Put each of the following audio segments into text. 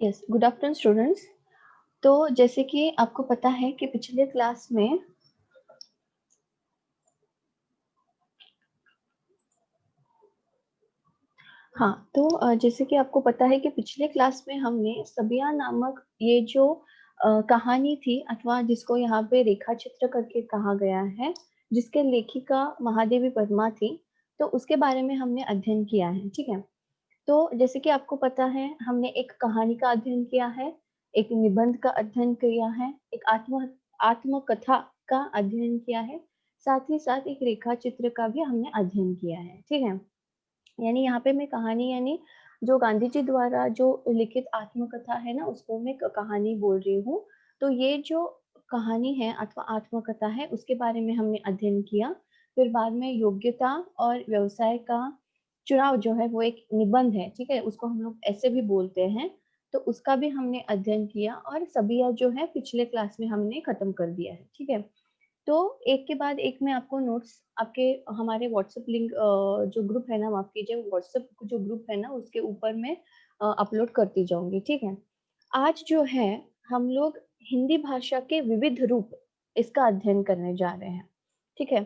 Yes, good afternoon students. तो जैसे कि आपको पता है कि पिछले क्लास में जैसे कि आपको पता है कि पिछले क्लास में हमने सबिया नामक ये जो कहानी थी अथवा जिसको यहाँ पे रेखा चित्र करके कहा गया है, जिसके लेखिका महादेवी वर्मा थी, तो उसके बारे में हमने अध्ययन किया है। ठीक है। तो जैसे कि आपको पता है हमने एक कहानी का अध्ययन किया है, एक निबंध का अध्ययन किया है, एक आत्मकथा का अध्ययन किया है, साथ ही साथ एक रेखा चित्र का भी हमने अध्ययन किया है। ठीक है। यानी यहाँ पे मैं कहानी यानी जो गांधी जी द्वारा जो लिखित आत्मकथा है ना, उसको मैं कहानी बोल रही हूँ। तो ये जो कहानी है अथवा आत्मकथा है, उसके बारे में हमने अध्ययन किया। फिर बाद में योग्यता और व्यवसाय का चुनाव जो है वो एक निबंध है। ठीक है, उसको हम लोग ऐसे भी बोलते हैं। तो उसका भी हमने अध्ययन किया और सबिया जो है पिछले क्लास में हमने खत्म कर दिया है। ठीक है। तो एक के बाद एक मैं आपको नोट्स आपके हमारे व्हाट्सएप लिंक जो ग्रुप है ना, माफ कीजिए, व्हाट्सएप जो ग्रुप है ना उसके ऊपर मैं अपलोड करती जाऊंगी। ठीक है। आज जो है हम लोग हिंदी भाषा के विविध रूप इसका अध्ययन करने जा रहे हैं। ठीक है।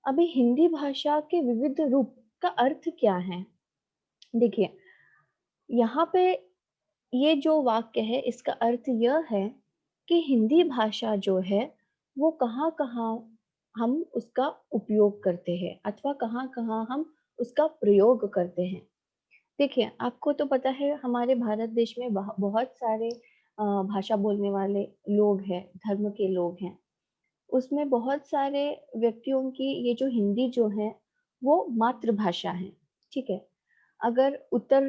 अभी हिंदी भाषा के विविध रूप का अर्थ क्या है? देखिए, यहाँ पे ये जो वाक्य है इसका अर्थ यह है कि हिंदी भाषा जो है वो कहाँ-कहाँ हम उसका उपयोग करते हैं अथवा कहाँ-कहाँ हम उसका प्रयोग करते हैं। देखिए, आपको तो पता है हमारे भारत देश में बहुत सारे भाषा बोलने वाले लोग हैं, धर्म के लोग हैं। उसमें बहुत सारे व्यक्तियों की ये जो हिंदी जो है वो मातृभाषा है। ठीक है। अगर उत्तर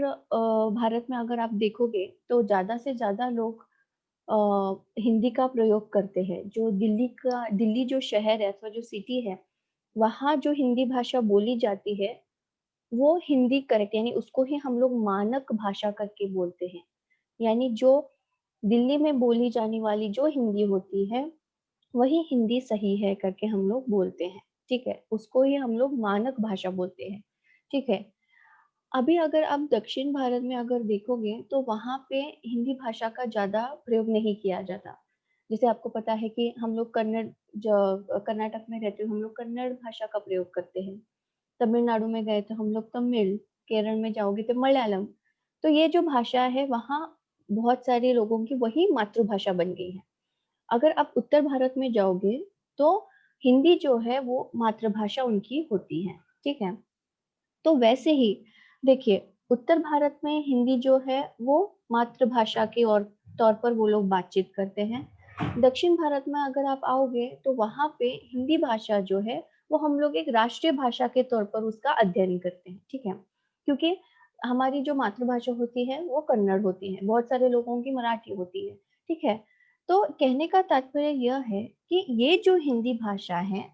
भारत में अगर आप देखोगे तो ज़्यादा से ज़्यादा लोग हिंदी का प्रयोग करते हैं। जो दिल्ली जो शहर है अथवा जो सिटी है, वहाँ जो हिंदी भाषा बोली जाती है, वो हिंदी करेक्ट यानी उसको ही हम लोग मानक भाषा करके बोलते हैं। यानी जो दिल्ली में बोली जाने वाली जो हिंदी होती है, वही हिंदी सही है करके हम लोग बोलते हैं। ठीक है? उसको ही हम लोग मानक भाषा बोलते हैं। ठीक है? अभी अगर आप दक्षिण भारत में अगर देखोगे तो वहाँ पे हिंदी भाषा का ज़्यादा प्रयोग नहीं किया जाता। जैसे आपको पता है कि हम लोग कर्नाटक में रहते हुए हम लोग कन्नड़ भाषा का प्रयोग करते हैं। तमिलनाडु में गए तो हम लोग तमिल, केरल में जाओगे तो मलयालम। तो ये जो भाषा है वहाँ बहुत सारे लोगों की वही मातृभाषा बन गई है। अगर आप उत्तर भारत में जाओगे तो हिंदी जो है वो मातृभाषा उनकी होती है। ठीक है? तो वैसे ही देखिए, उत्तर भारत में हिंदी जो है वो मातृभाषा के और तौर पर वो लोग बातचीत करते हैं। दक्षिण भारत में अगर आप आओगे तो वहाँ पे हिंदी भाषा जो है वो हम लोग एक राष्ट्रीय भाषा के तौर पर उसका अध्ययन करते हैं। ठीक है। क्योंकि हमारी जो मातृभाषा होती है वो कन्नड़ होती है, बहुत सारे लोगों की मराठी होती है। ठीक है। तो कहने का तात्पर्य यह है कि ये जो हिंदी भाषा है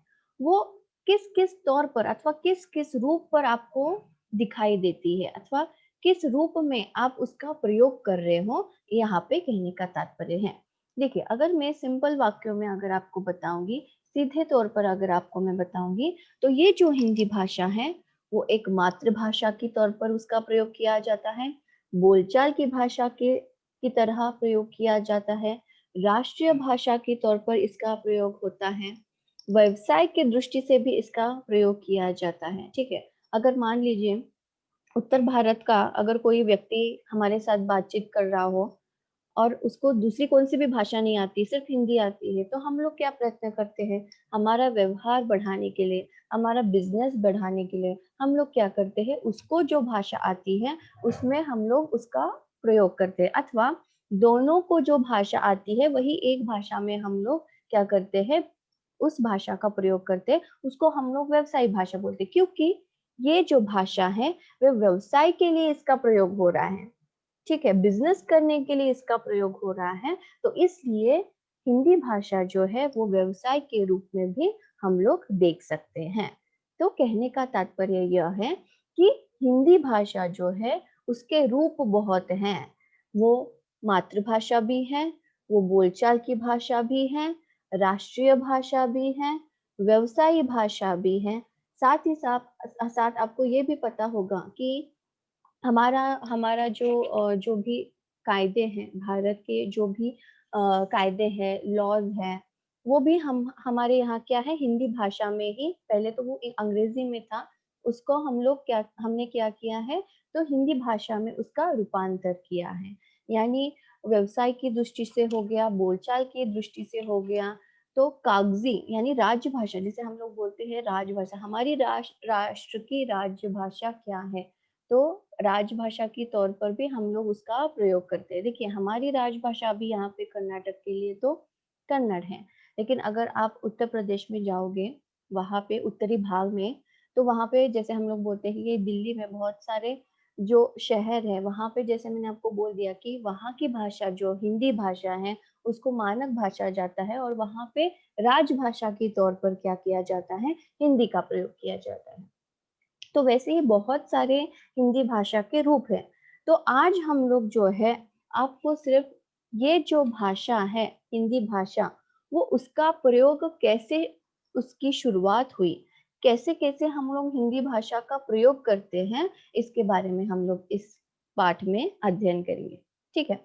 वो किस-किस तौर पर अथवा किस-किस रूप पर आपको दिखाई देती है अथवा किस रूप में आप उसका प्रयोग कर रहे हो, यहाँ पे कहने का तात्पर्य है। देखिए, अगर मैं सिंपल वाक्यों में अगर आपको बताऊँगी, सीधे तौर पर अगर आपको मैं बताऊँगी, तो ये जो हिंदी भाषा है, वो एक मातृभाषा के तौर पर उसका प्रयोग किया जाता है, बोलचाल की भाषा के की तरह प्रयोग किया जाता है, राष्ट्रीय भाषा के तौर पर इसका प्रयोग होता है, व्यवसाय की दृष्टि से भी इसका प्रयोग किया जाता है। ठीक है। अगर मान लीजिए उत्तर भारत का अगर कोई व्यक्ति हमारे साथ बातचीत कर रहा हो और उसको दूसरी कौन-सी भी भाषा नहीं आती, सिर्फ हिंदी आती है, तो हम लोग क्या प्रयत्न करते हैं, हमारा व्यवहार बढ़ाने के लिए, हमारा बिज़नेस बढ़ाने के लिए, हम लोग क्या करते हैं, उसको जो भाषा आती है, उसमें हम लोग उसका प्रयोग करते हैं अथवा दोनों को जो भाषा आती है, वही एक भाषा में हम लोग क्या करते हैं, उस भाषा का प्रयोग करते हैं, उसको हम लोग व्यवसायिक भाषा बोलते हैं क्योंकि ये जो भाषा है, वो व्यवसाय के लिए इसका प्रयोग हो रहा है। ठीक है, बिज़नेस करने के लिए इसका प्रयोग हो रहा है, तो इसलिए हिंदी भाषा जो है वो व्यवसाय के रूप में भी हम लोग देख सकते हैं। तो कहने का तात्पर्य यह है कि हिंदी भाषा जो है उसके रूप बहुत हैं। वो मातृभाषा भी है, वो बोलचाल की भाषा भी है, राष्ट्रीय भाषा भी है, व्यवसायी भाषा भी है। साथ ही साथ आपको ये भी पता होगा कि हमारा हमारा जो भी कायदे हैं, भारत के जो भी कायदे हैं, लॉज हैं, वो भी हम हमारे यहाँ क्या है हिंदी भाषा में ही, पहले तो वो अंग्रेजी में था, उसको हमने क्या किया है, तो हिंदी भाषा में उसका रूपांतर किया है। यानी व्यवसाय की दृष्टि से हो गया, बोलचाल की दृष्टि से हो गया, तो कागजी यानी राजभाषा, जिसे हम लोग बोलते हैं राजभाषा, हमारी राष्ट्र की राजभाषा क्या है, तो राजभाषा के तौर पर भी हम लोग उसका प्रयोग करते हैं। देखिए हमारी राजभाषा अभी यहाँ पे कर्नाटक के लिए तो कन्नड़ है, लेकिन अगर आप उत्तर प्रदेश में जाओगे, वहाँ पे उत्तरी भाग में, तो वहाँ पे जैसे हम लोग बोलते हैं कि दिल्ली में बहुत सारे जो शहर है, वहाँ पे जैसे मैंने आपको बोल दिया कि वहाँ की भाषा जो हिंदी भाषा है, उसको मानक भाषा जाता है, और वहाँ पे राजभाषा के तौर पर क्या किया जाता है, हिंदी का प्रयोग किया जाता है। तो वैसे ही बहुत सारे हिंदी भाषा के रूप हैं। तो आज हम लोग जो है, आपको सिर्फ ये जो भाषा है, हिंदी भाषा, वो उसका प्रयोग कैसे, उसकी शुरुआत हुई, कैसे-कैसे हम लोग हिंदी भाषा का प्रयोग करते हैं, इसके बारे में हम लोग इस पाठ में अध्ययन करेंगे। ठीक है?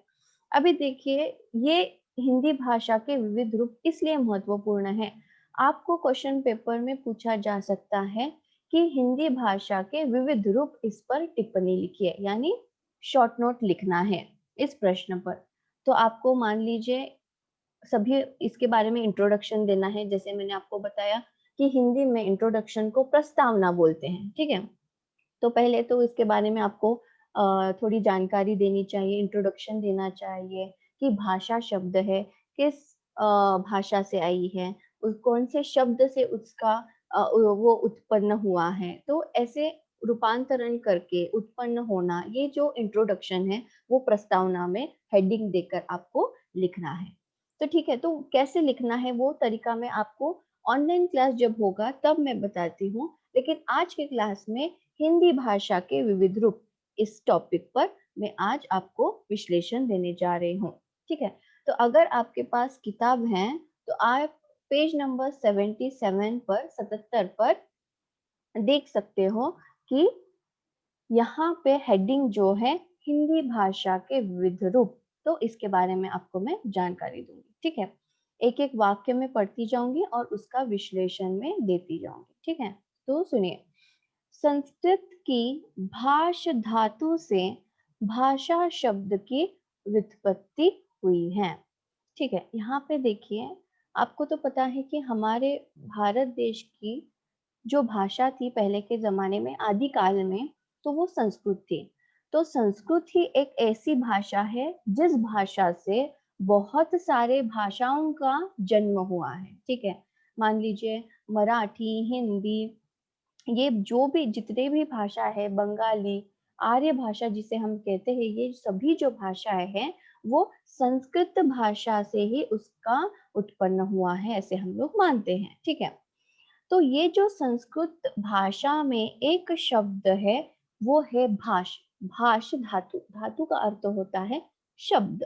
अभी देखिए, ये हिंदी भाषा के विविध रूप इसलिए महत्वपूर्ण है। आपको क्वेश्चन पेपर में पूछा जा सकता है कि हिंदी भाषा के विविध रूप, इस पर टिप्पणी लिखिए, यानी शॉर्ट नोट लिखना है इस प्रश्न पर। तो आपको मान लीजिए सभी इसके बारे में इंट्रोडक्शन देना है, जैसे मैंने आपको बताया कि हिंदी में इंट्रोडक्शन को प्रस्तावना बोलते हैं, ठीक है? तो पहले तो इसके बारे में आपको थोड़ी जानकारी देनी चाहिए, इंट्रोडक्शन देना चाहिए कि भाषा शब्द है, किस भाषा से आई है, कौन से शब्द से उसका वो उत्पन्न हुआ है। तो ऐसे रूपांतरण करके उत्पन्न होना, ये जो इंट्रोडक्शन है, वो प्रस्तावना में हेडिंग देकर आपको लिखना है। तो ठीक है, तो कैसे लिखना है वो तरीका मैं आपको ऑनलाइन क्लास जब होगा तब मैं बताती हूँ, लेकिन आज के क्लास में हिंदी भाषा के विविध रूप, इस टॉपिक पर मैं आज आपको विश्लेषण देने जा रही हूँ। ठीक है, तो अगर आपके पास किताब है, तो आप पेज नंबर 77 पर 77 पर देख सकते हो कि यहाँ पे हेडिंग जो है हिंदी भाषा के विविध रूप, तो इसके बारे में आपको मैं जानकारी दूंगी। ठीक है, एक एक वाक्य में पढ़ती जाऊंगी और उसका विश्लेषण में देती जाऊंगी। ठीक है, तो सुनिए। संस्कृत की भाष धातु से भाषा शब्द की व्युत्पत्ति हुई है। ठीक है, यहाँ पे देखिए, आपको तो पता है कि हमारे भारत देश की जो भाषा थी पहले के ज़माने में, आदि काल में, तो वो संस्कृत थी। तो संस्कृत ही एक ऐसी भाषा है जिस भाषा से बहुत सारे भाषाओं का जन्म हुआ है। ठीक है, मान लीजिए मराठी, हिंदी, ये जो भी जितने भी भाषा है, बंगाली, आर्य भाषा जिसे हम कहते हैं, ये सभी जो भाषाएं हैं, वो संस्कृत भाषा से ही उसका उत्पन्न हुआ है, ऐसे हम लोग मानते हैं। ठीक है, तो ये जो संस्कृत भाषा में एक शब्द है, वो है भाष। भाष धातु, धातु का अर्थ होता है शब्द।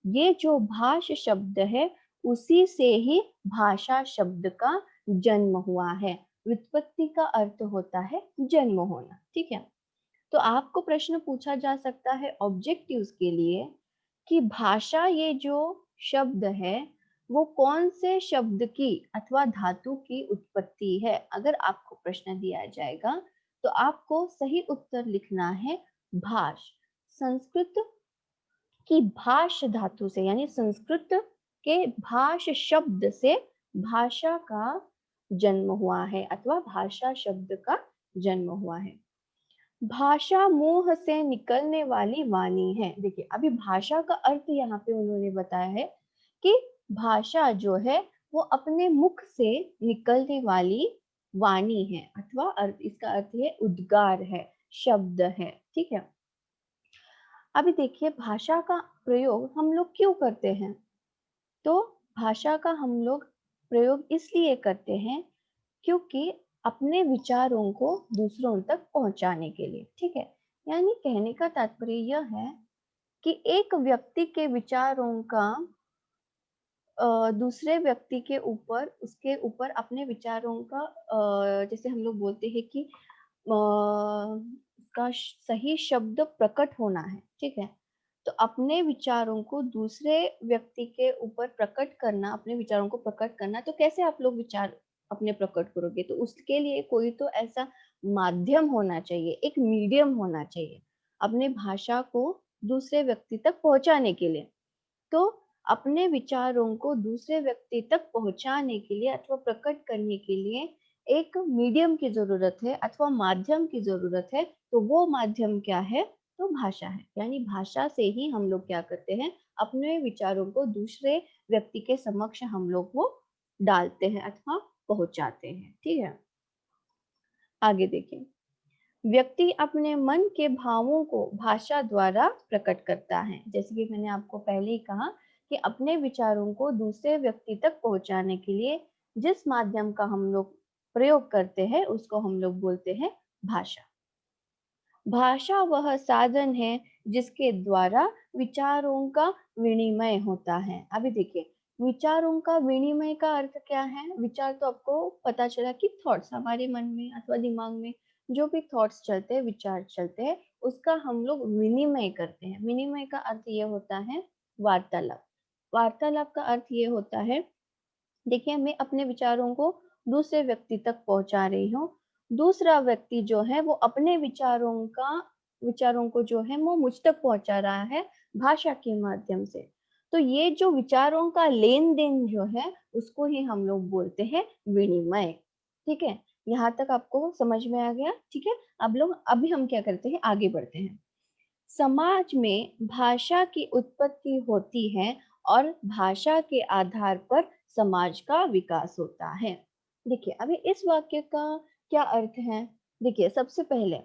ये जो भाष शब्द है, उसी से ही भाषा शब्द का जन्म हुआ है। व्युत्पत्ति का अर्थ होता है जन्म होना। ठीक है, तो आपको प्रश्न पूछा जा सकता है ऑब्जेक्टिव्स के लिए कि भाषा, ये जो शब्द है, वो कौन से शब्द की अथवा धातु की उत्पत्ति है। अगर आपको प्रश्न दिया जाएगा तो आपको सही उत्तर लिखना है भाष। संस्कृत की भाष धातु से, यानी संस्कृत के भाष शब्द से भाषा का जन्म हुआ है अथवा भाषा शब्द का जन्म हुआ है। भाषा मुंह से निकलने वाली वाणी है। देखिए, अभी भाषा का अर्थ यहाँ पे उन्होंने बताया है कि भाषा जो है वो अपने मुख से निकलने वाली वाणी है, अथवा अर्थ, इसका अर्थ है उद्गार है, शब्द है। ठीक है, अभी देखिए भाषा का प्रयोग हम लोग क्यों करते हैं, तो भाषा का हम लोग प्रयोग इसलिए करते हैं क्योंकि अपने विचारों को दूसरों तक पहुंचाने के लिए। ठीक है, यानी कहने का तात्पर्य यह है कि एक व्यक्ति के विचारों का दूसरे व्यक्ति के ऊपर, उसके ऊपर अपने विचारों का जैसे हम लोग बोलते हैं कि का सही शब्द प्रकट होना है। ठीक है, तो अपने विचारों को दूसरे व्यक्ति के ऊपर प्रकट करना, अपने विचारों को प्रकट करना, तो कैसे आप लोग विचार अपने प्रकट करोगे? तो उसके लिए कोई तो ऐसा माध्यम होना चाहिए, एक मीडियम होना चाहिए, अपने भाषा को दूसरे व्यक्ति तक पहुँचाने के लिए। तो अपने विचारों को दूसरे व्यक्ति तक पहुँचाने के लिए अथवा प्रकट करने के लिए एक मीडियम की ज़रूरत है अथवा माध्यम की ज़रूरत है, तो वो माध्यम क्या है? तो भाषा है। यानी भाषा से ही हम लोग क्या करते हैं, अपने विचारों को दूसरे व्यक्ति के समक्ष हम लोग वो डालते हैं अथवा पहुँचाते हैं, ठीक है? आगे देखिए, व्यक्ति अपने मन के भावों को भाषा द्वारा प्रकट करता है। जैसे कि मैंने आपको पहले ही कहा कि अपने विचारों को दूसरे व्यक्ति तक पहुंचाने के लिए जिस माध्यम का हम लोग प्रयोग करते हैं उसको हम लोग बोलते हैं भाषा। भाषा वह साधन है जिसके द्वारा विचारों का विनिमय होता है। अभी देखिए, विचारों का विनिमय का अर्थ क्या है? विचार तो आपको पता चला कि थॉट्स हमारे मन में अथवा दिमाग में जो भी थॉट्स चलते हैं, विचार चलते हैं, उसका हम लोग विनिमय करते हैं। विनिमय का अर्थ ये होता है वार्तालाप। वार्तालाप का अर्थ ये होता है, देखिए मैं अपने विचारों को दूसरे व्यक्ति तक पहुंचा रही हूँ, दूसरा व्यक्ति जो है वो अपने विचारों को जो है वो मुझ तक पहुंचा रहा है भाषा के माध्यम से। तो ये जो विचारों का लेन देन जो है उसको ही हम लोग बोलते हैं विनिमय। ठीक है, यहाँ तक आपको समझ में आ गया? ठीक है, अब लोग अभी हम क्या करते हैं, आगे बढ़ते हैं। समाज में भाषा की उत्पत्ति होती है और भाषा के आधार पर समाज का विकास होता है। देखिए अभी इस वाक्य का क्या अर्थ है? देखिए सबसे पहले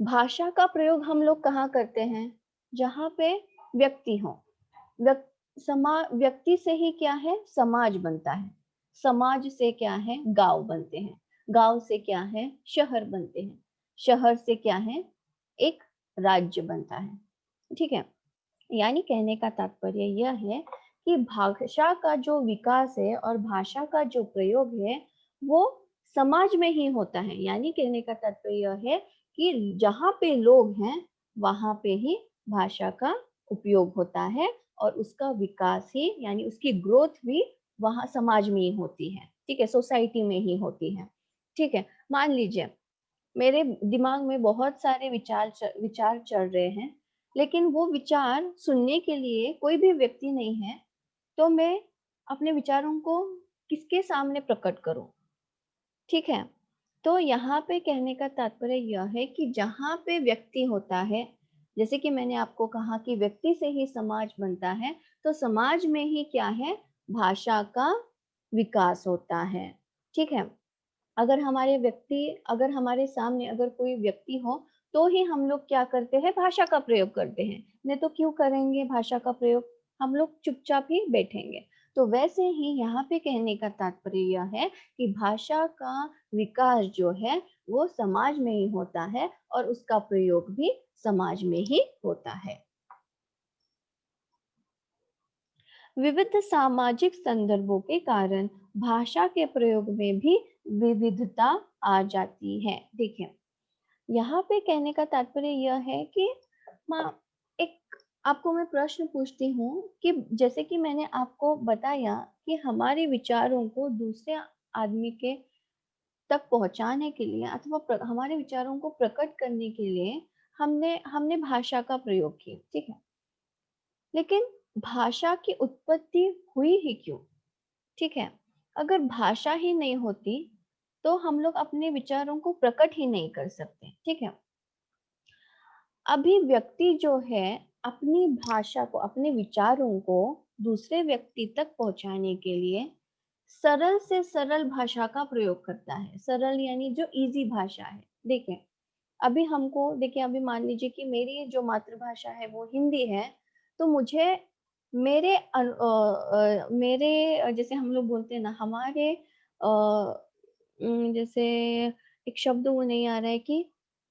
भाषा का प्रयोग हम लोग कहाँ करते हैं? जहाँ पे व्यक्ति हो। व्यक्ति से ही क्या है, समाज बनता है। समाज से क्या है, गांव बनते हैं। गांव से क्या है, शहर बनते हैं। शहर से क्या है, एक राज्य बनता है। ठीक है, यानी कहने का तात्पर्य यह है कि भाषा का जो विकास है और भाषा का जो प्रयोग है वो समाज में ही होता है। यानी कहने का तात्पर्य यह है कि जहाँ पे लोग हैं वहां पे ही भाषा का उपयोग होता है और उसका विकास ही यानी उसकी ग्रोथ भी वहां समाज में ही होती है। ठीक है, सोसाइटी में ही होती है। ठीक है, मान लीजिए मेरे दिमाग में बहुत सारे विचार चल रहे हैं, लेकिन वो विचार सुनने के लिए कोई भी व्यक्ति नहीं है, तो मैं अपने विचारों को किसके सामने प्रकट करूं? ठीक है, तो यहाँ पे कहने का तात्पर्य यह है कि जहाँ पे व्यक्ति होता है, जैसे कि मैंने आपको कहा कि व्यक्ति से ही समाज बनता है, तो समाज में ही क्या है, भाषा का विकास होता है। ठीक है, अगर हमारे सामने अगर कोई व्यक्ति हो तो ही हम लोग क्या करते हैं, भाषा का प्रयोग करते हैं। नहीं तो क्यों करेंगे भाषा का प्रयोग, हम लोग चुपचाप ही बैठेंगे। तो वैसे ही यहाँ पे कहने का तात्पर्य यह है कि भाषा का विकास जो है वो समाज में ही होता है और उसका प्रयोग भी समाज में ही होता है। विविध सामाजिक संदर्भों के कारण भाषा के प्रयोग में भी विविधता आ जाती है। देखिए यहाँ पे कहने का तात्पर्य यह है कि एक आपको मैं प्रश्न पूछती हूँ कि जैसे कि मैंने आपको बताया कि हमारे विचारों को दूसरे आदमी के तक पहुंचाने के लिए अथवा हमारे विचारों को प्रकट करने के लिए हमने हमने भाषा का प्रयोग किया। ठीक है, लेकिन भाषा की उत्पत्ति हुई ही क्यों? ठीक है, अगर भाषा ही नहीं होती तो हम लोग अपने विचारों को प्रकट ही नहीं कर सकते। ठीक है, अभिव्यक्ति जो है अपनी भाषा को, अपने विचारों को दूसरे व्यक्ति तक पहुंचाने के लिए सरल से सरल भाषा का प्रयोग करता है। सरल यानी जो इजी भाषा है। देखिए अभी मान लीजिए कि मेरी जो मातृभाषा है वो हिंदी है, तो मुझे मेरे जैसे हम लोग बोलते हैं ना, हमारे जैसे एक शब्द वो नहीं आ रहा है कि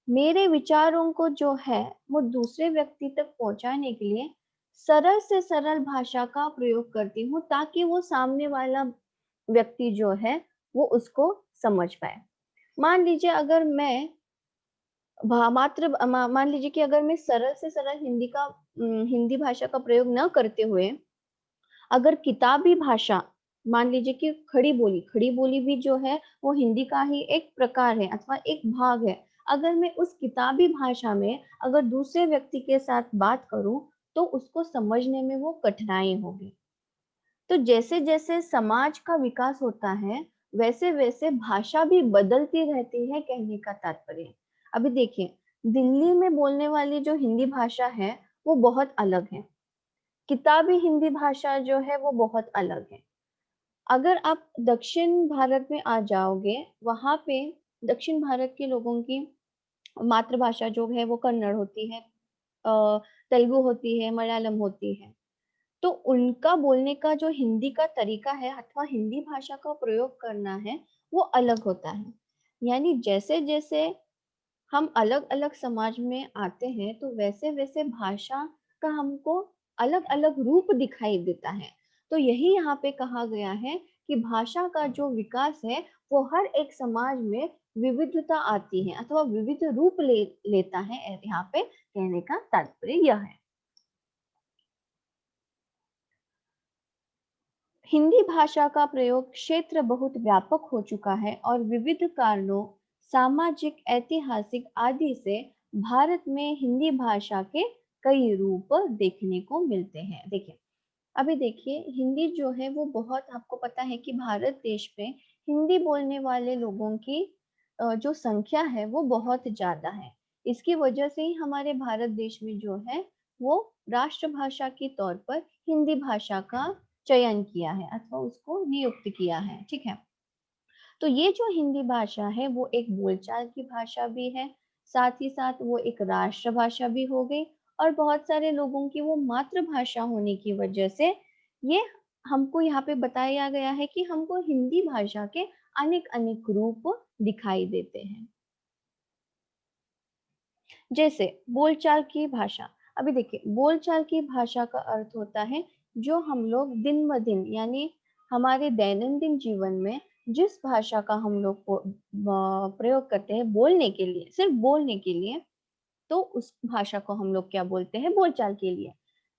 मेरे विचारों को जो है वो दूसरे व्यक्ति तक पहुंचाने के लिए सरल से सरल भाषा का प्रयोग करती हूँ ताकि वो सामने वाला व्यक्ति जो है वो उसको समझ पाए। मान लीजिए अगर मैं मान लीजिए कि अगर मैं सरल से सरल हिंदी भाषा का प्रयोग न करते हुए अगर किताबी भाषा, मान लीजिए कि खड़ी बोली भी जो है वो हिंदी का ही एक प्रकार है अथवा एक भाग है। अगर मैं उस किताबी भाषा में अगर दूसरे व्यक्ति के साथ बात करूं तो उसको समझने में वो कठिनाई होगी। तो जैसे जैसे समाज का विकास होता है वैसे वैसे भाषा भी बदलती रहती है, कहने का तात्पर्य। अभी देखिए, दिल्ली में बोलने वाली जो हिंदी भाषा है वो बहुत अलग है, किताबी हिंदी भाषा जो है वो बहुत अलग है। अगर आप दक्षिण भारत में आ जाओगे, वहां पे दक्षिण भारत के लोगों की मातृभाषा जो है वो कन्नड़ होती है, तेलुगु होती है, मलयालम होती है। तो उनका बोलने का जो हिंदी का तरीका है अथवा हिंदी भाषा का प्रयोग करना है वो अलग होता है। यानी जैसे जैसे हम अलग अलग समाज में आते हैं तो वैसे वैसे भाषा का हमको अलग अलग रूप दिखाई देता है। तो यही यहाँ पे कहा गया है कि भाषा का जो विकास है वो हर एक समाज में विविधता आती है अथवा विविध रूप लेता है, यहाँ पे कहने का तात्पर्य यह है। हिंदी भाषा का प्रयोग क्षेत्र बहुत व्यापक हो चुका है और विविध कारणों, सामाजिक, ऐतिहासिक आदि से भारत में हिंदी भाषा के कई रूप देखने को मिलते हैं। देखिए, अभी देखिए, हिंदी जो है वो बहुत, आपको पता है कि भारत देश में हिंदी बोलने वाले लोगों की जो संख्या है वो बहुत ज्यादा है। इसकी वजह से ही हमारे भारत देश में जो है वो राष्ट्रभाषा के तौर पर हिंदी भाषा का चयन किया है अथवा उसको नियुक्त किया है। ठीक है, तो ये जो हिंदी भाषा है वो एक बोलचाल की भाषा भी है, साथ ही साथ वो एक राष्ट्रभाषा भी हो गई, और बहुत सारे लोगों की वो मातृभाषा होने की वजह से ये हमको यहाँ पे बताया गया है कि हमको हिंदी भाषा के अनेक अनेक रूप दिखाई देते हैं। जैसे बोलचाल की भाषा। अभी देखिए, बोलचाल की भाषा का अर्थ होता है जो हम लोग दिन ब दिन, यानी हमारे दैनंदिन जीवन में जिस भाषा का हम लोग प्रयोग करते हैं बोलने के लिए, सिर्फ बोलने के लिए, तो उस भाषा को हम लोग क्या बोलते हैं, बोलचाल के लिए।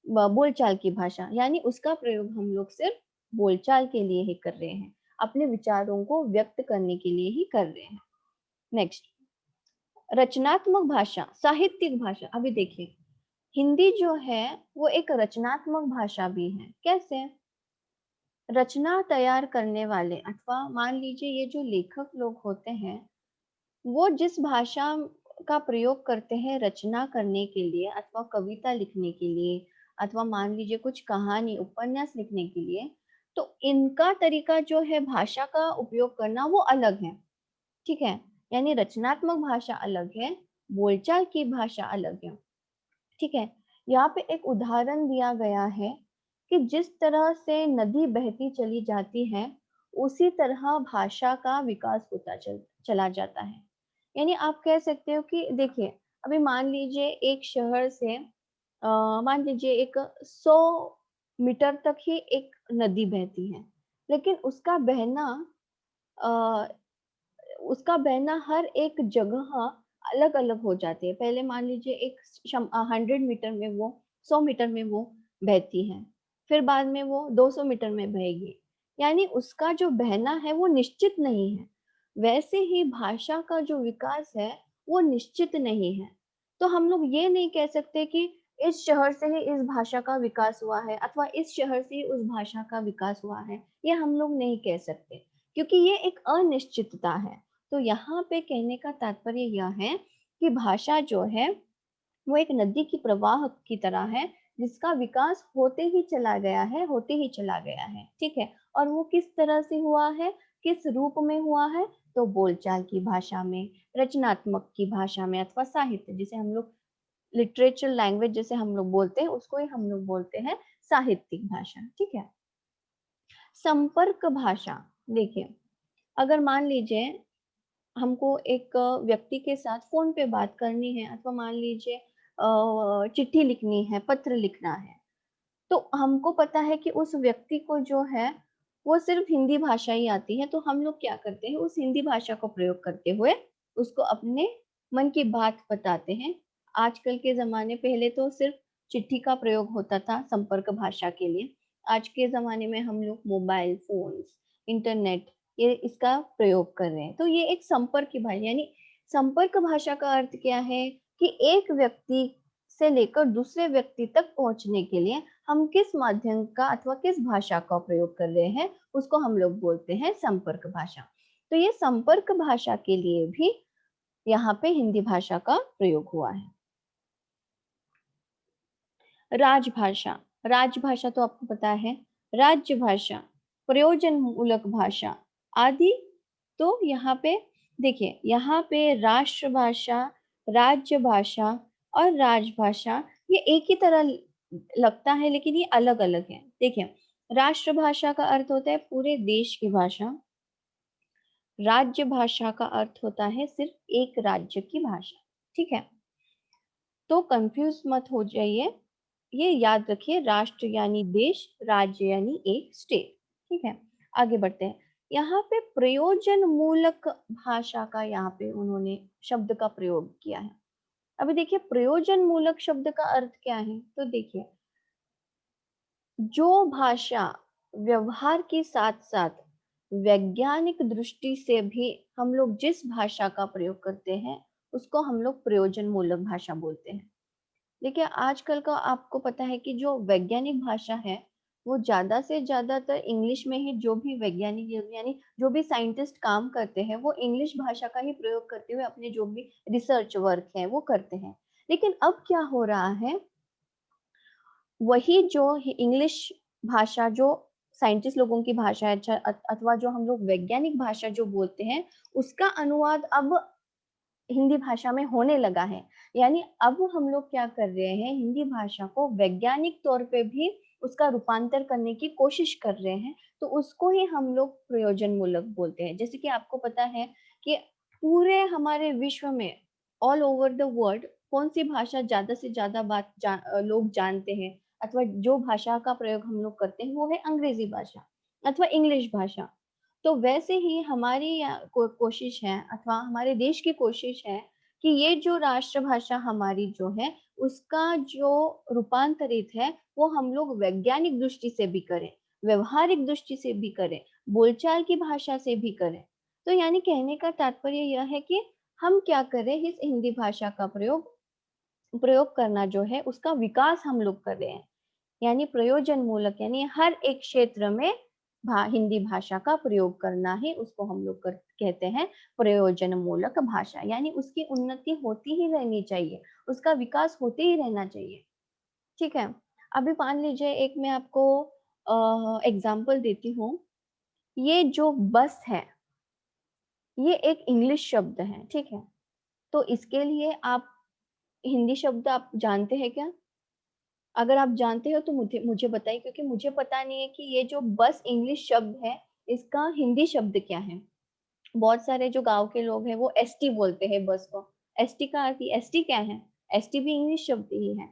बोलचाल की भाषा यानी उसका प्रयोग हम लोग सिर्फ बोलचाल के लिए ही कर रहे हैं, अपने विचारों को व्यक्त करने के लिए ही कर रहे हैं। नेक्स्ट, रचनात्मक भाषा, साहित्यिक भाषा। अभी देखिए, हिंदी जो है वो एक रचनात्मक भाषा भी है। कैसे? रचना तैयार करने वाले अथवा मान लीजिए ये जो लेखक लोग होते हैं वो जिस भाषा का प्रयोग करते हैं रचना करने के लिए अथवा कविता लिखने के लिए अथवा मान लीजिए कुछ कहानी उपन्यास लिखने के लिए, तो इनका तरीका जो है भाषा का उपयोग करना वो अलग है। ठीक है, यानी रचनात्मक भाषा अलग है, बोलचाल की भाषा अलग है। ठीक है, यहाँ पे एक उदाहरण दिया गया है कि जिस तरह से नदी बहती चली जाती है उसी तरह भाषा का विकास होता चला जाता है। यानी आप कह सकते हो कि देखिए, अभी मान लीजिए एक शहर से मान लीजिए एक 100 मीटर तक ही एक नदी बहती है, लेकिन अ, उसका बहना हर एक जगह अलग अलग हो जाती है। पहले मान लीजिए एक 100 मीटर में वो 100 मीटर में वो बहती है, फिर बाद में वो 200 मीटर में बहेगी। यानी उसका जो बहना है वो निश्चित नहीं है। वैसे ही भाषा का जो विकास है वो निश्चित नहीं है। तो हम लोग ये नहीं कह सकते कि इस शहर से ही इस भाषा का विकास हुआ है अथवा इस शहर से ही उस भाषा का विकास हुआ है, ये हम लोग नहीं कह सकते, क्योंकि ये एक अनिश्चितता है। तो यहाँ पे कहने का तात्पर्य यह है कि भाषा जो है वो एक नदी की प्रवाह की तरह है जिसका विकास होते ही चला गया है, होते ही चला गया है। ठीक है, और वो किस तरह से हुआ है, किस रूप में हुआ है, तो बोलचाल की भाषा में, रचनात्मक की भाषा में अथवा साहित्य, जिसे हम लोग लिटरेचर लैंग्वेज जैसे हम लोग बोलते हैं उसको ही हम लोग बोलते हैं साहित्यिक भाषा। ठीक है, संपर्क भाषा। देखिए, अगर मान लीजिए हमको एक व्यक्ति के साथ फोन पे बात करनी है अथवा मान लीजिए चिट्ठी लिखनी है, पत्र लिखना है, तो हमको पता है कि उस व्यक्ति को जो है वो सिर्फ हिंदी भाषा ही आती है, तो हम लोग क्या करते हैं, उस हिंदी भाषा को प्रयोग करते हुए उसको अपने मन की बात बताते हैं। आजकल के ज़माने पहले तो सिर्फ़ चिट्ठी का प्रयोग होता था संपर्क भाषा के लिए। आज के ज़माने में हम लोग मोबाइल फ़ोन्स, इंटरनेट ये इसका प्रयोग कर रहे हैं। तो ये एक संपर्क की भाषा यानी संपर्क भाषा का अर्थ क्या है कि एक व्यक्ति से लेकर दूसरे व्यक्ति तक पहुँचने के लिए हम किस माध्यम का अथवा किस भाषा का प्रयोग कर रहे हैं, उसको हम लोग बोलते हैं संपर्क भाषा। तो ये संपर्क भाषा के लिए भी यहाँ पे हिंदी भाषा का प्रयोग हुआ है। राजभाषा, राजभाषा तो आपको पता है, राज्य भाषा, प्रयोजन मूलक भाषा आदि। तो यहाँ पे देखिए, यहाँ पे राष्ट्रभाषा, राज्य भाषा और राजभाषा ये एक ही तरह लगता है लेकिन ये अलग-अलग है। देखिए, राष्ट्रभाषा का अर्थ होता है पूरे देश की भाषा, राज्य भाषा का अर्थ होता है सिर्फ एक राज्य की भाषा, ठीक है? तो कंफ्यूज मत हो जाइए, ये याद रखिए राष्ट्र यानी देश, राज्य यानी एक स्टेट, ठीक है? आगे बढ़ते हैं। यहाँ पे प्रयोजन मूलक भाषा का यहाँ पे उन्होंने शब्द का प्रयोग किया है। अभी देखिए प्रयोजन मूलक शब्द का अर्थ क्या है? तो देखिए, जो भाषा व्यवहार के साथ-साथ वैज्ञानिक दृष्टि से भी हम लोग जिस भाषा का प्रयोग करते हैं, उसको हम लोग प्रयोजन मूलक भाषा बोलते हैं। देखिए, आजकल का आपको पता है कि जो वैज्ञानिक भाषा है, वो ज़्यादा से ज़्यादातर इंग्लिश में ही जो भी वैज्ञानिक यानी जो भी साइंटिस्ट काम करते हैं, वो इंग्लिश भाषा का ही प्रयोग करते हुए अपने जो भी रिसर्च वर्क है, वो करते हैं। लेकिन अब क्या हो रहा है, वही जो इंग्लिश भाषा जो साइंटिस्ट लोगों की भाषा है अथवा जो हम लोग वैज्ञानिक भाषा जो बोलते हैं, उसका अनुवाद अब हिंदी भाषा में होने लगा है। यानी अब हम लोग क्या कर रहे हैं, हिंदी भाषा को वैज्ञानिक तौर पे भी उसका रूपांतर करने की कोशिश कर रहे हैं, तो उसको ही हम लोग प्रयोजन मूलक बोलते हैं। जैसे कि आपको पता है कि पूरे हमारे विश्व में ऑल ओवर द वर्ल्ड कौन-सी भाषा ज़्यादा से ज़्यादा लोग जानते हैं अथवा जो भाषा का प्रयोग हम लोग करते हैं, वो है अंग्रेज़ी भाषा अथवा इंग्लिश भाषा। तो वैसे ही हमारी कोशिश है अथवा हमारे देश की कोशिश है कि ये जो राष्ट्रभाषा हमारी जो है, उसका जो रूपांतरित है, वो हम लोग वैज्ञानिक दृष्टि से भी करें, व्यवहारिक दृष्टि से भी करें, बोलचाल की भाषा से भी करें। तो यानी कहने का तात्पर्य यह है कि हम क्या करें, इस हिंदी भाषा का प्रयोग प्रयोग करना जो है, उसका विकास हम लोग कर रहे हैं। यानी प्रयोजन मूलक यानी हर एक क्षेत्र में हिंदी भाषा का प्रयोग करना ही उसको हम लोग कहते हैं प्रयोजन मूलक भाषा। यानी उसकी उन्नति होती ही रहनी चाहिए, उसका विकास होते ही रहना चाहिए, ठीक है? अभी मान लीजिए एक मैं आपको एग्जाम्पल देती हूँ। ये जो बस है, ये एक इंग्लिश शब्द है, ठीक है? तो इसके लिए आप हिंदी शब्द आप जानते हैं क्या? अगर आप जानते हो तो मुझे मुझे बताइए, क्योंकि मुझे पता नहीं है कि ये जो बस इंग्लिश शब्द है, इसका हिंदी शब्द क्या है? बहुत सारे जो गाँव के लोग हैं वो एसटी बोलते हैं बस को। एसटी का अर्थ एसटी क्या है? एसटी भी इंग्लिश शब्द ही है।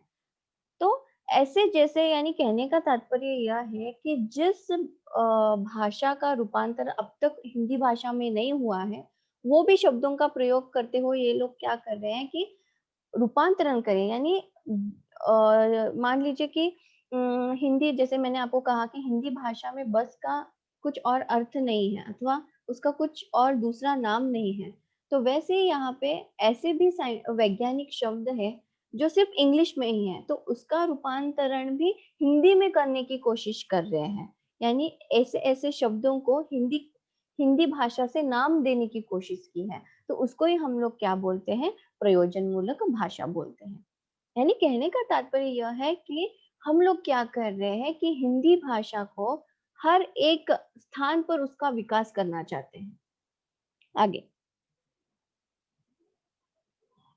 तो ऐसे जैसे यानी कहने का तात्पर्य यह है कि जिस भाषा का रूपांतर अब तक हिंदी भाषा में नहीं हुआ है, वो भी शब्दों का प्रयोग करते हुए ये लोग क्या कर रहे हैं कि रूपांतरण करें। यानी मान लीजिए कि हिंदी जैसे मैंने आपको कहा कि हिंदी भाषा में बस का कुछ और अर्थ नहीं है अथवा उसका कुछ और दूसरा नाम नहीं है। तो वैसे ही यहाँ पे ऐसे भी वैज्ञानिक शब्द है जो सिर्फ इंग्लिश में ही है, तो उसका रूपांतरण भी हिंदी में करने की कोशिश कर रहे हैं। यानी ऐसे-ऐसे शब्दों को हिंदी हिंदी भाषा से नाम देने की कोशिश की है। तो उसको ही हम लोग क्या बोलते हैं? प्रयोजन मूलक भाषा बोलते हैं। यानी कहने का तात्पर्य यह है कि हम लोग क्या कर रहे हैं कि हिंदी भाषा को हर एक स्थान पर उसका विकास करना चाहते हैं। आगे,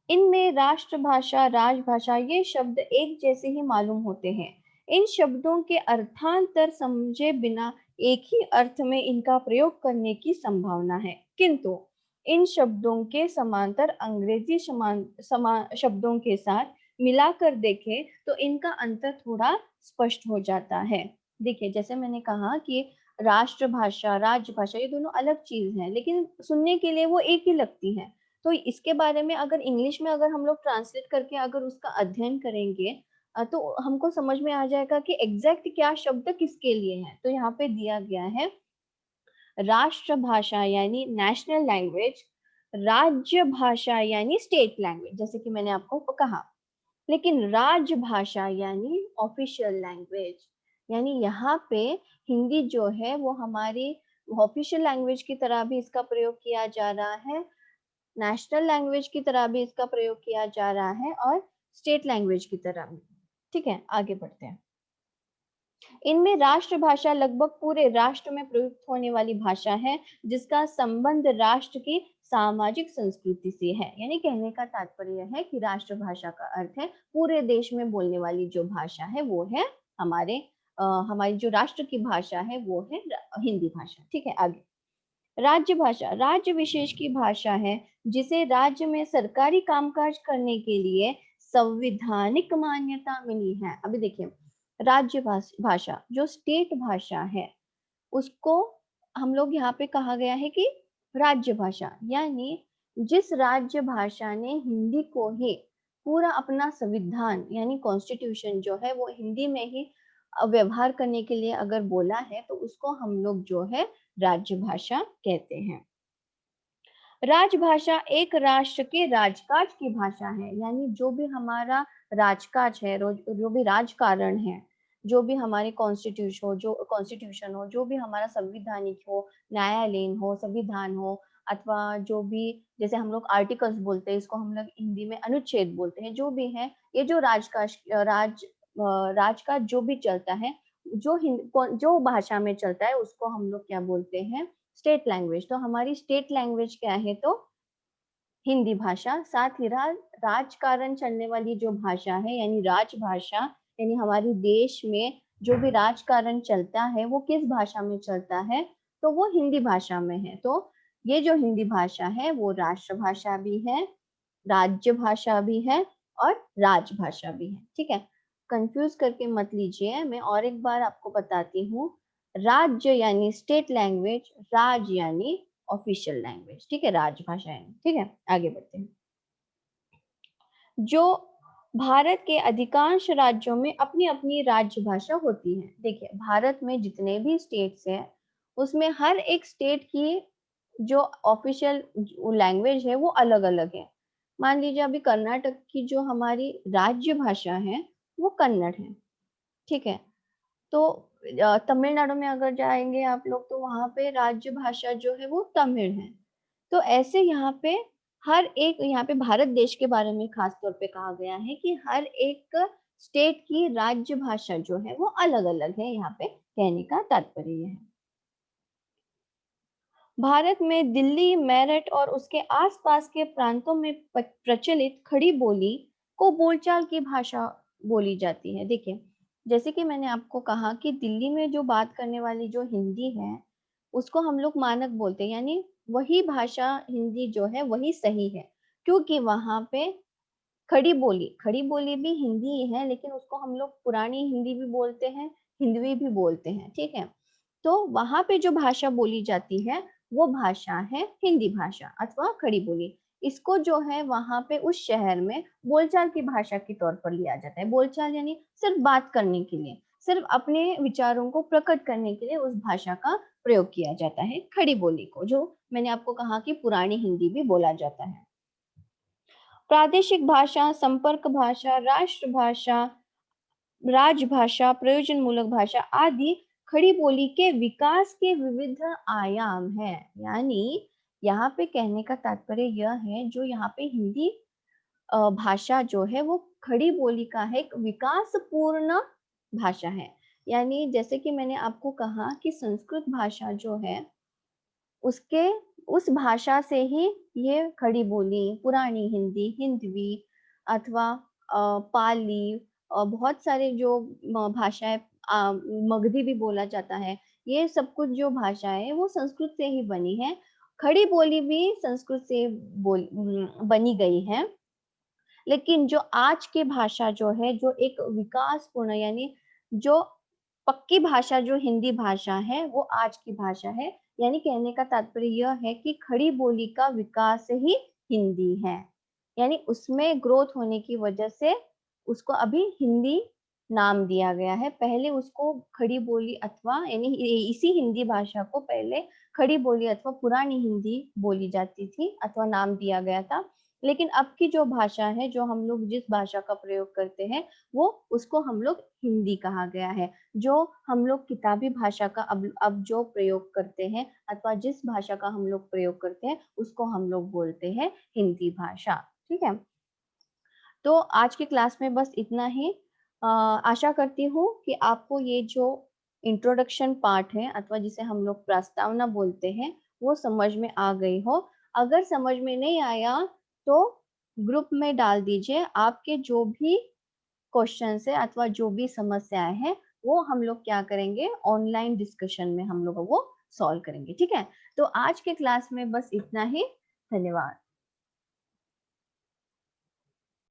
इनमें राष्ट्रभाषा, राजभाषा ये शब्द एक जैसे ही मालूम होते हैं। इन शब्दों के अर्थांतर समझे बिना एक ही अर्थ में इनका प्रयोग करने की संभावना है, किंतु इन शब्दों के समांतर अंग्रेजी शब्दों के साथ मिलाकर देखें तो इनका अंतर थोड़ा स्पष्ट हो जाता है। देखिए, जैसे मैंने कहा कि राष्ट्रभाषा, राजभाषा ये दोनों अलग चीज हैं, लेकिन सुनने के लिए वो एक ही लगती हैं। तो इसके बारे में अगर इंग्लिश में अगर हम लोग ट्रांसलेट करके अगर उसका अध्ययन करेंगे तो हमको समझ में आ जाएगा कि एग्जैक्ट क्या शब्द किसके लिए है। तो यहाँ पे दिया गया है राष्ट्रभाषा यानी नेशनल लैंग्वेज, राज्य भाषा यानी स्टेट लैंग्वेज, जैसे कि मैंने आपको कहा। लेकिन राजभाषा यानी ऑफिशियल लैंग्वेज, यानी यहाँ पे हिंदी जो है वो हमारी ऑफिशियल लैंग्वेज की तरह भी इसका प्रयोग किया जा रहा है, नेशनल लैंग्वेज की तरह भी इसका प्रयोग किया जा रहा है और स्टेट लैंग्वेज की तरह भी। ठीक है, आगे बढ़ते हैं। इनमें राष्ट्रभाषा लगभग पूरे राष्ट्र में प्रयुक्त होने वाली भाषा है, जिसका संबंध राष्ट्र की सामाजिक संस्कृति से है। यानी कहने का तात्पर्य है कि राष्ट्रभाषा का अर्थ है पूरे देश में बोलने वाली जो भाषा है वो है हमारी जो राष्ट्र की भाषा है वो है हिंदी भाषा। ठीक है, आगे। राज्य भाषा राज्य विशेष की भाषा है, जिसे राज्य में सरकारी कामकाज करने के लिए संविधानिक मान्यता मिली है। अभी देखिए, राज्य भाषा जो स्टेट भाषा है उसको हम लोग यहाँ पे कहा गया है कि राज्य भाषा, यानी जिस राज्य भाषा ने हिंदी को ही पूरा अपना संविधान यानी कॉन्स्टिट्यूशन जो है वो हिंदी में ही व्यवहार करने के लिए अगर बोला है तो उसको हम लोग जो है राज्य भाषा कहते हैं। राजभाषा एक राष्ट्र के राजकाज की भाषा है, यानी जो भी हमारा राजकाज है, जो भी राजकारण है, जो भी हमारे कॉन्स्टिट्यूशन हो, जो भी हमारा संविधानिक हो, न्यायालयीन हो, संविधान हो, अथवा जो भी जैसे हम लोग आर्टिकल्स बोलते हैं, इसको हम लोग हिंदी में अनुच्छेद बोलते हैं, जो भी है ये जो राजकाज जो भी चलता है, जो भाषा में चलता है उसको हम लोग क्या बोलते हैं, स्टेट लैंग्वेज। तो हमारी स्टेट लैंग्वेज क्या है, तो हिंदी भाषा। साथ ही राजकारण चलने वाली जो भाषा है यानी राजभाषा, यानी हमारे देश में जो भी राजकारण चलता है वो किस भाषा में चलता है, तो वो हिंदी भाषा में है। तो ये जो हिंदी भाषा है वो राष्ट्रभाषा भी है, राज्य भाषा भी है और राजभाषा भी है। ठीक है, कंफ्यूज करके मत लीजिए, मैं और एक बार आपको बताती हूँ। राज्य यानी स्टेट लैंग्वेज, राज यानी ऑफिशियल लैंग्वेज। ठीक है, राजभाषा यानी। ठीक है, आगे बढ़ते हैं। जो भारत के अधिकांश राज्यों में अपनी अपनी राज्य भाषा होती है। देखिए, भारत में जितने भी स्टेट्स हैं उसमें हर एक स्टेट की जो ऑफिशियल लैंग्वेज है वो अलग अलग है। मान लीजिए अभी कर्नाटक की जो हमारी राज्य भाषा है वो कन्नड़ है। ठीक है, तो तमिलनाडु में अगर जाएंगे आप लोग तो वहां पे राज्य भाषा जो है वो तमिल है। तो ऐसे यहाँ पे हर एक, यहाँ पे भारत देश के बारे में खास तौर पे कहा गया है कि हर एक स्टेट की राज्य भाषा जो है वो अलग अलग है। यहाँ पे कहने का तात्पर्य है। भारत में दिल्ली, मेरठ और उसके आसपास के प्रांतों में प्रचलित खड़ी बोली को बोलचाल की भाषा बोली जाती है। देखिए, जैसे कि मैंने आपको कहा कि दिल्ली में जो बात करने वाली जो हिंदी है उसको हम लोग मानक बोलते हैं, यानी वही भाषा हिंदी जो है वही सही है, क्योंकि वहां पे खड़ी बोली भी हिंदी ही है, लेकिन उसको हम लोग पुरानी हिंदी भी बोलते हैं, हिंदवी भी बोलते हैं। ठीक है, तो वहां पे जो भाषा बोली जाती है वो भाषा है हिंदी भाषा अथवा खड़ी बोली। इसको जो है वहां पे उस शहर में बोलचाल की भाषा के तौर पर लिया जाता है। बोलचाल यानी सिर्फ बात करने के लिए, सिर्फ अपने विचारों को प्रकट करने के लिए उस भाषा का प्रयोग किया जाता है। खड़ी बोली को, जो मैंने आपको कहा कि पुरानी हिंदी भी बोला जाता है। प्रादेशिक भाषा, संपर्क भाषा, राष्ट्रभाषा, राजभाषा, प्रयोजन मूलक भाषा आदि खड़ी बोली के विकास के विविध आयाम हैं। यानी यहाँ पे कहने का तात्पर्य यह है, जो यहाँ पे हिंदी भाषा जो है वो खड़ी बोली का है एक विकासपूर्ण भाषा है। यानी जैसे कि मैंने आपको कहा कि संस्कृत भाषा जो है उसके उस भाषा से ही ये खड़ी बोली, पुरानी हिंदी, हिंदवी अथवा पाली, बहुत सारे जो भाषाएं, मगधी भी बोला जाता है, ये सब कुछ जो भाषाएं है वो संस्कृत से ही बनी है। खड़ी बोली भी संस्कृत से बनी गई है। लेकिन जो आज की भाषा जो है, जो एक विकासपूर्ण यानी जो पक्की भाषा जो हिंदी भाषा है वो आज की भाषा है। यानी कहने का तात्पर्य यह है कि खड़ी बोली का विकास ही हिंदी है। यानी उसमें ग्रोथ होने की वजह से उसको अभी हिंदी नाम दिया गया है। पहले उसको खड़ी बोली अथवा यानी इसी हिंदी भाषा को पहले खड़ी बोली अथवा पुरानी हिंदी बोली जाती थी अथवा नाम दिया गया था। लेकिन अब की जो भाषा है, जो हम लोग जिस भाषा का प्रयोग करते हैं, वो उसको हम लोग हिंदी कहा गया है। जो हम लोग किताबी भाषा का अब जो प्रयोग करते हैं अथवा जिस भाषा का हम लोग प्रयोग करते हैं, उसको हम लोग बोलते हैं हिंदी भाषा। ठीक है? तो आज की क्लास में बस इतना ही। आशा करती हूँ कि आपको ये जो इंट्रोडक्शन पार्ट है अथवा जिसे हम लोग प्रस्तावना बोलते हैं, वो समझ में आ गई हो। अगर समझ में नहीं आया तो ग्रुप में डाल दीजिए। आपके जो भी क्वेश्चन है अथवा जो भी समस्याएं हैं, वो हम लोग क्या करेंगे, ऑनलाइन डिस्कशन में हम लोग वो सॉल्व करेंगे। ठीक है? तो आज के क्लास में बस इतना ही। धन्यवाद।